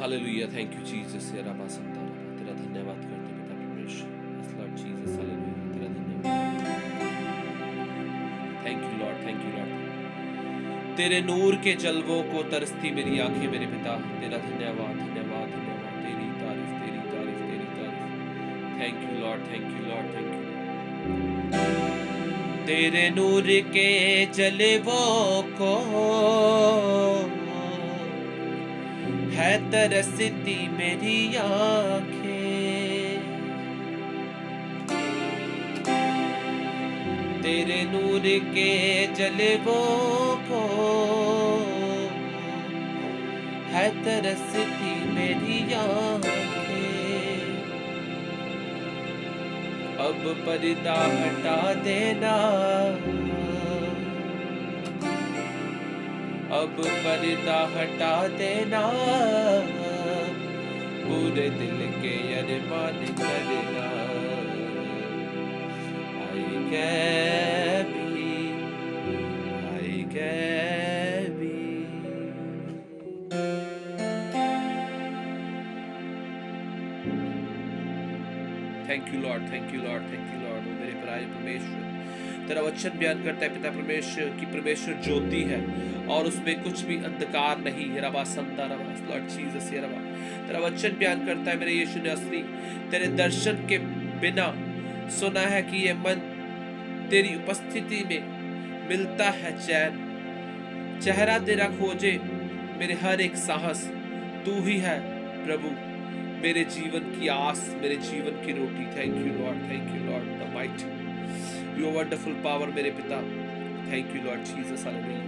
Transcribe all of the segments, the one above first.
Hallelujah, thank you Jesus. तेरा बासंदा तेरा धन्यवाद करते पिता परमेश्वर। यस लॉर्ड जीसस, हालेलुया, तेरा धन्यवाद। Thank you Lord, thank you Lord. तेरे नूर के जलवों को तरसती मेरी आंखें मेरे पिता। तेरा धन्यवाद, धन्यवाद, धन्यवाद। तेरी तारीफ, तेरी तारीफ, तेरी तारीफ। Thank you Lord, thank you Lord, thank you. तेरे नूर के जलवों को है तरसती मेरी आंखें। तेरे नूर के जलवों को है तरसती मेरी आंखें। अब पर्दा हटा देना, अब पर्दा हटा देना, पूरे दिल के अरमान करना। I can be, I can be। Thank you Lord, thank you Lord, thank you Lord. ओ मेरे प्यारे परमेश्वर, तेरा वचन बयान करता है पिता परमेश्वर कि परमेश्वर ज्योति है और उसमें कुछ भी अंधकार नहीं है। रबा संता रबा, लॉर्ड जीसस ये रबा, तेरा वचन बयान करता है मेरे यीशु नासरी, तेरे दर्शन के बिना सुना है कि ये मन तेरी उपस्थिति में मिलता है चैन। चेहरा तेरा खोजे मेरे हर एक साहस। तू ही है प्रभु, मेरे जीवन की आस, मेरे जीवन की रोटी। Thank you Lord, thank you Lord the mighty, your wonderful power मेरे पिता। Thank you Lord Jesus, hallelujah.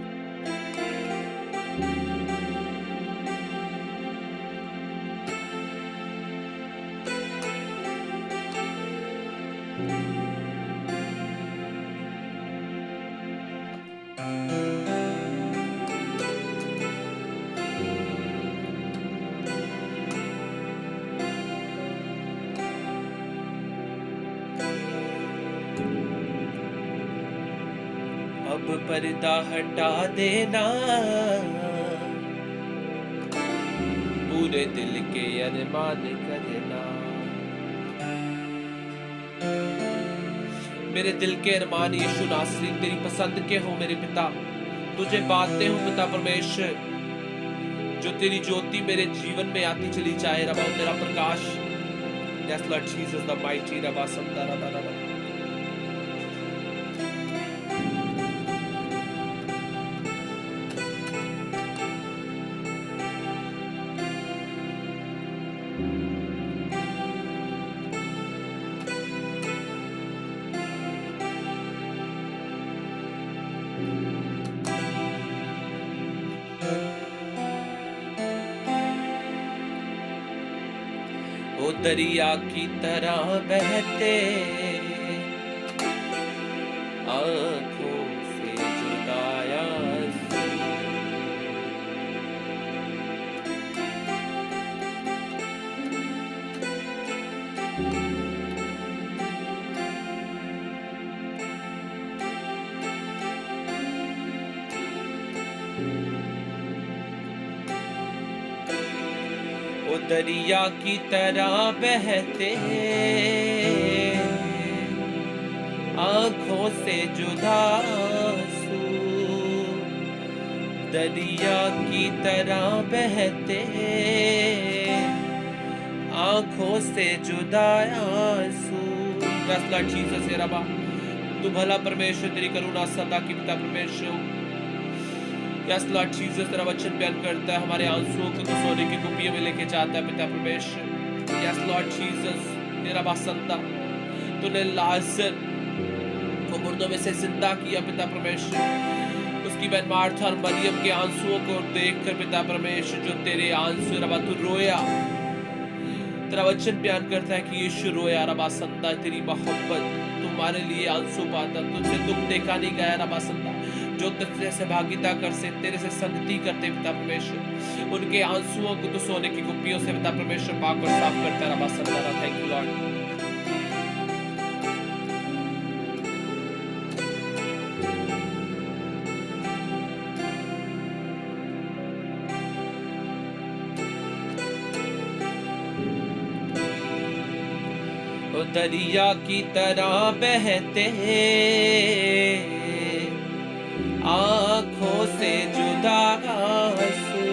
अब पर्दा हटा देना, पूरे दिल के अरमान करना। मेरे दिल के अरमान यीशु नासरी तेरी पसंद के हो मेरे पिता। तुझे बांधते हो पिता परमेश्वर, जो तेरी ज्योति मेरे जीवन में आती चली जाए। रबा तेरा प्रकाश, yes Lord Jesus the mighty रबा संता रबा रबा। ओ दरिया की तरह बहते आंखों से जुदाया ओ दरिया की तरह बहते आंखों से जुदा आंसू, दरिया की तरह बहते आंखों से जुदा आंसू। यस लॉर्ड जीसस ये रबा, तू भला परमेश्वर, तेरी करुणा सदा की पिता परमेश्वर। यस लॉर्ड जीसस तेरा वचन बयान करता है हमारे आंसुओं को तो सोने की कुपियों में लेके जाता है पिता परमेश्वर। यस लॉर्ड जीसस तेरा बासंता, तूने लाजर को मुर्दों में से जिंदा किया पिता परमेश्वर। उसकी बहन मार्था और मरियम के आंसुओं को देखकर पिता परमेश्वर, जो तेरे आंसू रबा तू रोया। तेरा वचन बयान करता है कि यीशु रोया रबा संता, तेरी मोहब्बत तुम्हारे लिए आंसू पाता, तुझसे दुख देखा नहीं गया रबा संता। जो तेरे से भागीता कर से, तेरे से संगति करते पिता परमेश्वर, उनके आंसुओं को तो सोने की कुप्पियों से पिता परमेश्वर पाक और साफ करता रबा संता। Thank you Lord. दरिया की तरह बहते आंखों से जुदा आंसू,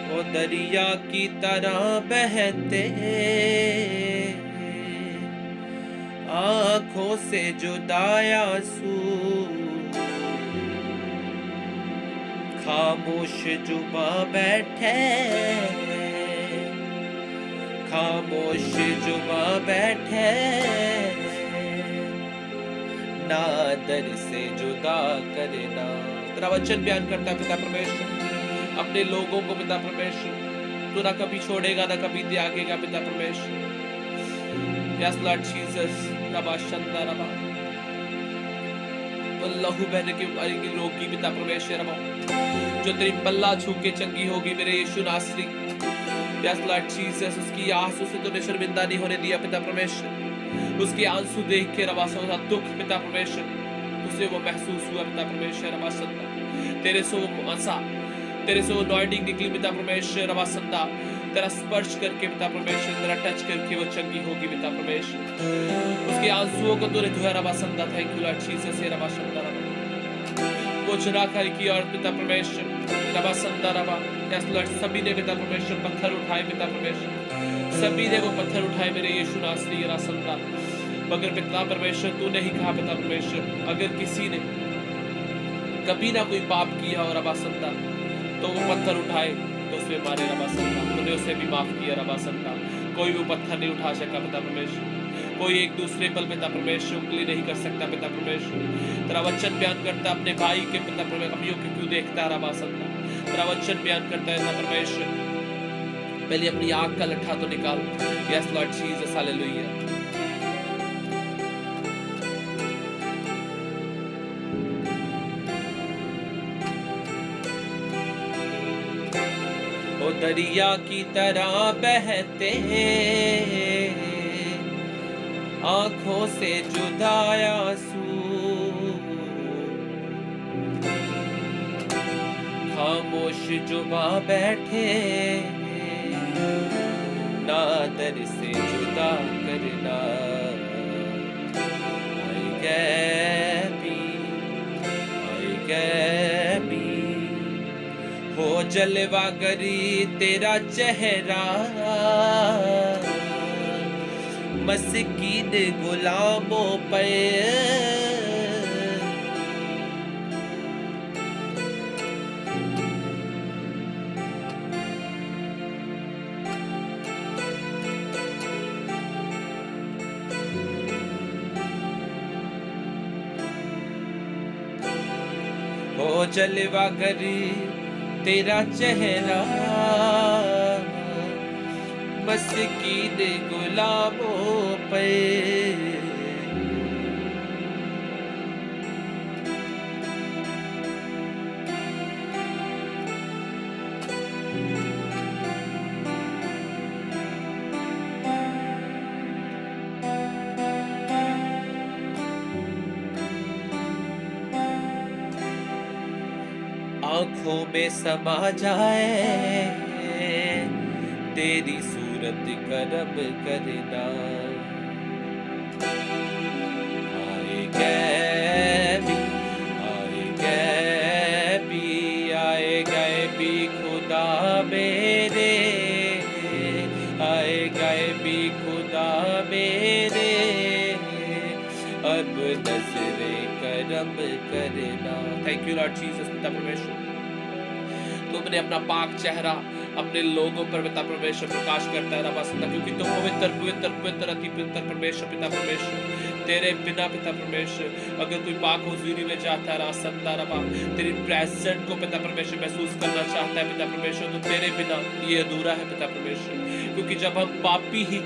वो दरिया की तरह बहते आंखों से जुदा आंसू, खामोश जुबा बैठे, खामोश जुबा बैठे, ना दर से जुदा करना। तेरा वचन बयान करता है पिता परमेश्वर अपने लोगों को, पिता परमेश्वर तू ना कभी छोड़ेगा ना कभी त्यागेगा पिता परमेश्वर। यस लॉर्ड जीसस, रबा शंदा रबा लहू बहने की रोगी पिता परमेश्वर रबा, जो तेरी पल्ला छू के चंगी होगी मेरे यीशु नासरी। यस लॉर्ड जीसस, उसकी आंसू से तूने शर्मिंदा नहीं होने दिया पिता परमेश्वर, उसके आंसू देख के रबा सा दुख पिता परमेश्वर तुझे वो महसूस हुआ पिता परमेश्वर रबा संदा, तेरे से वो आंसा, तेरे से वो अनॉइंटिंग निकली पिता परमेश्वर रबा संदा, तेरा स्पर्श करके पिता परमेश्वर, तेरा टच करके वो चंगी होगी पिता परमेश्वर, उसके आंसुओं को तूने धोया रबा संदा। थैंक यू लॉर्ड जीसस रबा संदा रबा, वो चुरा कर की और पिता परमेश्वर रबा संदा रबा। यस लॉर्ड, सभी ने पिता परमेश्वर पत्थर उठाए पिता परमेश्वर, सभी ने वो पत्थर उठाए मेरे यीशु नासरी रबा संदा, मगर पिता परमेश्वर तू नहीं कहा पिता परमेश्वर अगर किसी ने कभी ना कोई पाप किया और रबा संदा तो वो पत्थर उठाए तो उसमें मारे रबा संदा, तूने उसे भी माफ किया रबा संदा। कोई वो पत्थर नहीं उठा सका पिता परमेश्वर, कोई एक दूसरे पर पिता परमेश्वर उंगली नहीं कर सकता पिता परमेश्वर। तेरा वचन बयान करता अपने भाई के पिता परमेश्वर कमियों को क्यों देखता रबा संदा, तेरा वचन बयान करता है पिता परमेश्वर पहले अपनी आंख का लट्ठा तो निकाल। Yes Lord Jesus, hallelujah. ओ दरिया की तरह बहते आंखों से जुदा आंसू, खामोश जुबा बैठे, ना दर से जुदा करना। आई गैबी हो जलवा गरी तेरा चेहरा, मस्कीन गुलामों पे हो जलवा गरी तेरा चेहरा, मस्कीन गुलामों पे आँखों में समा जाए तेरी सूरत करम करना। आए गए भी खुदा मेरे, आए गए भी खुदा मेरे, अब नजरे करम करना। थैंक यू लॉर्ड जीसस पिता परमेश्वर, तुमने अपना पाक चेहरा अपने लोगों पर पिता परमेश्वर प्रकाश करता है रबा संदा, क्योंकि तुम पवित्र पवित्र पवित्र अति पवित्र परमेश्वर पिता परमेश्वर। तेरे बिना पिता परमेश्वर अगर कोई पाक हुजूरी में जाता है रासंदा रबा, तेरी प्रेजेंट को पिता परमेश्वर महसूस करना चाहता है पिता परमेश्वर, तो तेरे बिना ये अधूरा है पिता परमेश्वर। क्योंकि जब हम पापी ही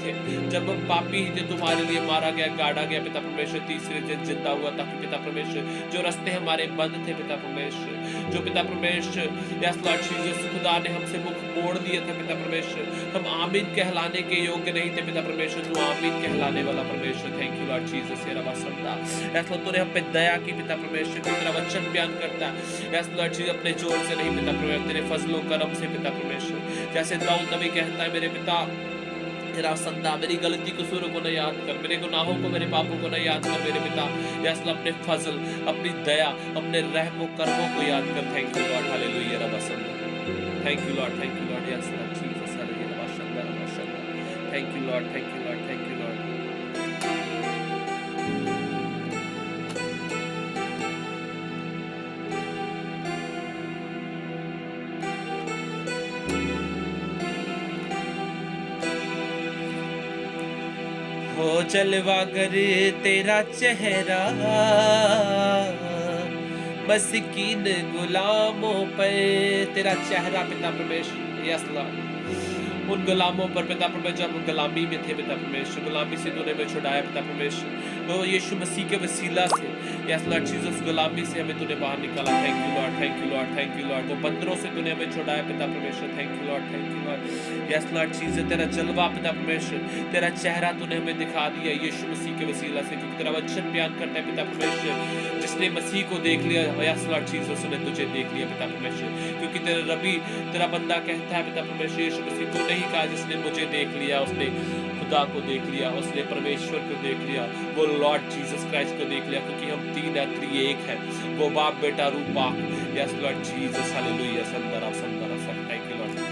थे तुम्हारे लिए मारा गया, गाड़ा गया पिता परमेश्वर, तीसरे दिन जिंदा हुआ ताकि पिता परमेश्वर जो रास्ते हमारे बंद थे पिता परमेश्वर, जो पिता परमेश्वर यस लॉर्ड जीसस खुदा ने हमसे मुख मोड़ दिए थे पिता परमेश्वर, हम आमीन कहलाने के योग्य नहीं थे पिता परमेश्वर, तू आमीन कहलाने वाला परमेश्वर। Thank you Lord Jesus rava संदा। Yes Lord, तूने हम पे दया की पिता परमेश्वर, तेरा वचन बयान करता है यस लॉर्ड जीसस अपने जोर से नहीं पिता परमेश्वर, तेरे फजलो करम से पिता परमेश्वर। जैसे दाऊद नबी कहता है मेरे पिता मेरा संता, मेरी गलती कसूरों को न याद कर, मेरे गुनाहों को, मेरे पापों को न याद कर मेरे पिता। यस लॉर्ड, अपने फजल, अपनी दया, अपने रहमो कर्मों को याद कर। थैंक यू लॉर्ड, हालेलुया रबा संदा। Thank you Lord, thank you Lord, yes Lord Jesus, hallelujah रबा संदा रबा संदा। Thank you Lord, thank you Lord, thank you Lord. हो जलवागर तेरा चेहरा, मस्कीन गुलामों पर तेरा चेहरा पिता परमेश्वर। यस लॉर्ड, उन गुलामों पर पिता परमेश्वर, जब गुलामी में थे पिता परमेश्वर, गुलामी से तूने हमें छुड़ाया पिता परमेश्वर। तो यीशु मसीह के वसीला से यस लॉर्ड जीसस, गुलामी से हमें तूने बाहर निकाला। Thank you Lord, thank you Lord, thank you Lord. वो बंदरों से तूने हमें छुड़ाया पिता परमेश्वर। Thank you Lord, thank you Lord. Yes Lord Jesus, तेरा जलवा पिता परमेश्वर, तेरा चेहरा तूने हमें दिखा दिया यीशु मसीह के वसीला से, क्योंकि तेरा वचन बयान करता है पिता परमेश्वर, जिसने मसीह को देख लिया यस लॉर्ड जीसस, उसने तुझे देख लिया पिता परमेश्वर। क्योंकि तेरा रबी, तेरा बंदा कहता है पिता परमेश्वर, यीशु मसीह तू नहीं कहा जिसने मुझे देख लिया, उसने खुदा को देख लिया, उसने परमेश्वर को देख लिया, वो लॉर्ड जीसस क्राइस्ट को देख लिया, क्योंकि हम तीन है, त्रिएक है, वो बाप बेटा रूप पाक। Yes Lord Jesus, hallelujah, Sandra Sandra सब। Thank you Lord.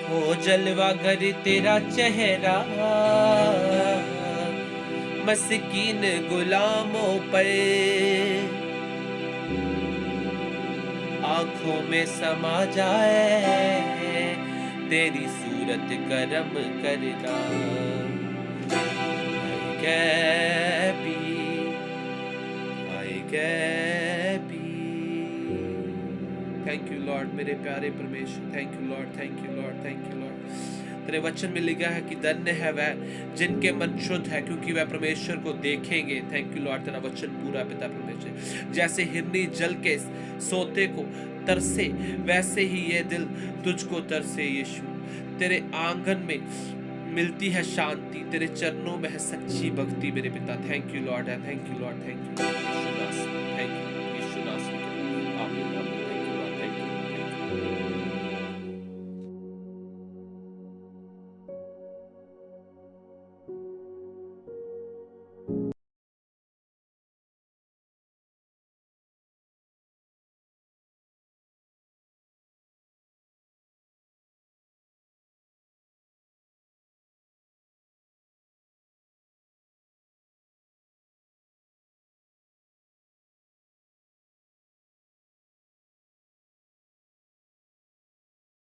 हो जलवा घर तेरा चेहरा, मस्कीन गुलामों पर आंखों में समा जाए, तेरी सूरत करम करना। गैबी आई गैबी। थैंक यू लॉर्ड मेरे प्यारे परमेश्वर, thank you Lord, thank you Lord, thank you Lord. तेरे वचन में लिखा है कि धन्य है वह जिनके मन शुद्ध है, क्योंकि वह परमेश्वर को देखेंगे। थैंक यू लॉर्ड, तेरा वचन पूरा पिता परमेश्वर। जैसे हिरनी जल के सोते को तरसे, वैसे ही ये दिल तुझको तरसे यीशु। तेरे आंगन में मिलती है शांति, तेरे चरणों में है सच्ची भक्ति मेरे पिता। Thank you Lord, thank you Lord, thank you.